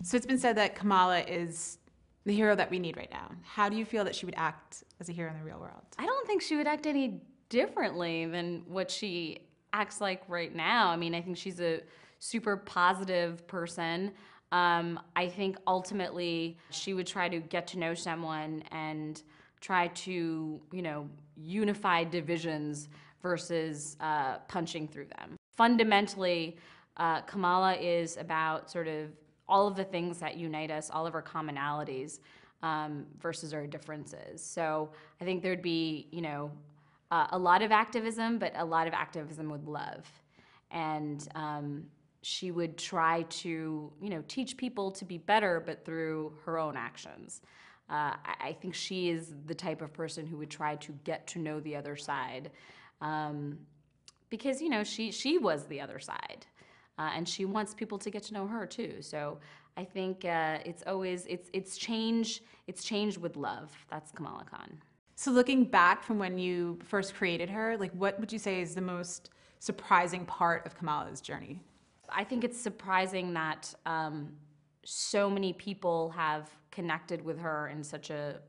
So it's been said that Kamala is the hero that we need right now. How do you feel that she would act as a hero in the real world? I don't think she would act any differently than what she acts like right now. I mean, I think she's a super positive person. I think ultimately she would try to get to know someone and try to, unify divisions versus punching through them. Fundamentally, Kamala is about sort of all of the things that unite us, all of our commonalities versus our differences. So I think there'd be, a lot of activism, but a lot of activism with love. And she would try to, teach people to be better, but through her own actions. I think she is the type of person who would try to get to know the other side because, she was the other side. And she wants people to get to know her too. So I think it's change with love. That's Kamala Khan. So looking back from when you first created her, like what would you say is the most surprising part of Kamala's journey? I think it's surprising that so many people have connected with her in such a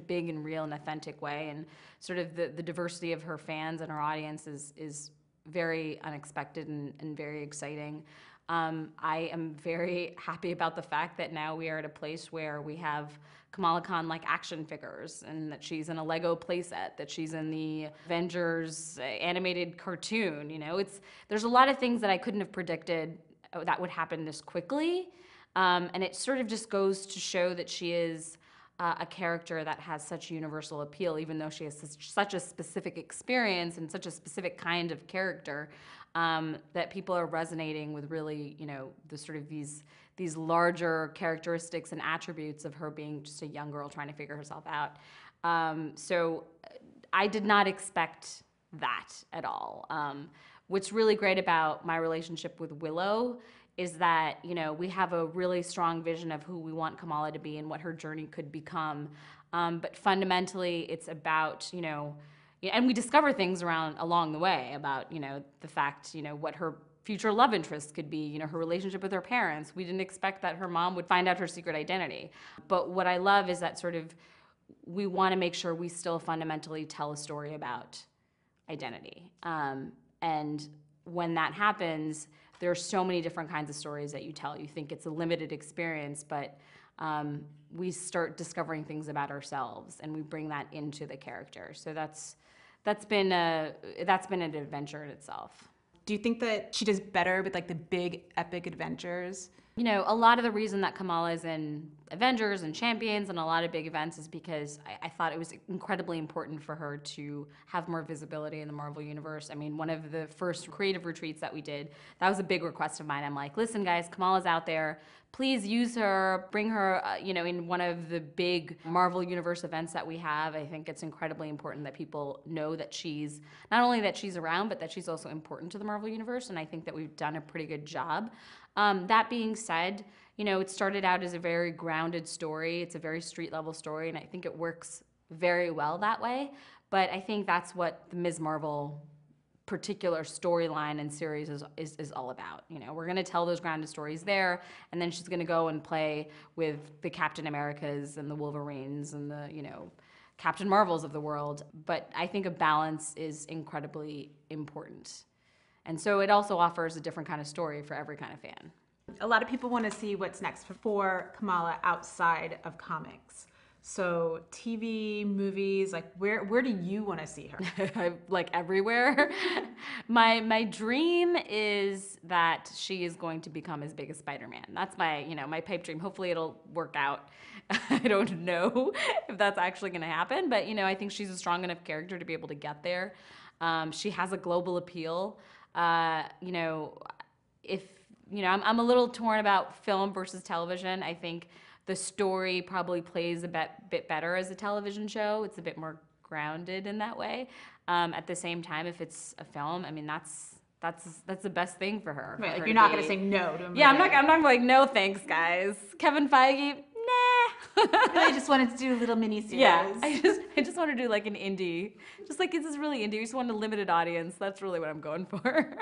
big and real and authentic way, and sort of the diversity of her fans and her audience is very unexpected and very exciting. I am very happy about the fact that now we are at a place where we have Kamala Khan like action figures, and that she's in a Lego playset, that she's in the Avengers animated cartoon. There's a lot of things that I couldn't have predicted that would happen this quickly, and it sort of just goes to show that she is a character that has such universal appeal, even though she has such a specific experience and such a specific kind of character, that people are resonating with really, the sort of these larger characteristics and attributes of her being just a young girl trying to figure herself out. So I did not expect that at all. What's really great about my relationship with Willow is that, we have a really strong vision of who we want Kamala to be and what her journey could become. But fundamentally, it's about, and we discover things along the way about, the fact, what her future love interest could be, her relationship with her parents. We didn't expect that her mom would find out her secret identity. But what I love is that sort of, we want to make sure we still fundamentally tell a story about identity. And when that happens, there are so many different kinds of stories that you tell. You think it's a limited experience, but we start discovering things about ourselves, and we bring that into the character. So that's been an adventure in itself. Do you think that she does better with like the big epic adventures? A lot of the reason that Kamala is in Avengers and Champions and a lot of big events is because I thought it was incredibly important for her to have more visibility in the Marvel Universe. I mean, one of the first creative retreats that we did, that was a big request of mine. I'm like, listen guys, Kamala's out there. Please use her, bring her, in one of the big Marvel Universe events that we have. I think it's incredibly important that people know that she's, not only that she's around, but that she's also important to the Marvel Universe, and I think that we've done a pretty good job. That being said, it started out as a very grounded story. It's a very street level story, and I think it works very well that way. But I think that's what the Ms. Marvel particular storyline and series is all about. We're gonna tell those grounded stories there, and then she's gonna go and play with the Captain Americas and the Wolverines and the, Captain Marvels of the world. But I think a balance is incredibly important. And so it also offers a different kind of story for every kind of fan. A lot of people want to see what's next for Kamala outside of comics. So TV, movies, like where do you want to see her? Like everywhere. My dream is that she is going to become as big as Spider-Man. That's my, my pipe dream. Hopefully it'll work out. I don't know if that's actually going to happen, but I think she's a strong enough character to be able to get there. She has a global appeal. If I'm a little torn about film versus television. I think the story probably plays a bit better as a television show. It's a bit more grounded in that way. At the same time, if it's a film, I mean that's the best thing for her. Right, like you're not gonna say no to a movie. Yeah, I'm not gonna be like, no thanks, guys. Kevin Feige, nah. I just wanted to do a little mini series. Yeah, I just want to do like an indie. Just like, this is really indie. We just want a limited audience. That's really what I'm going for.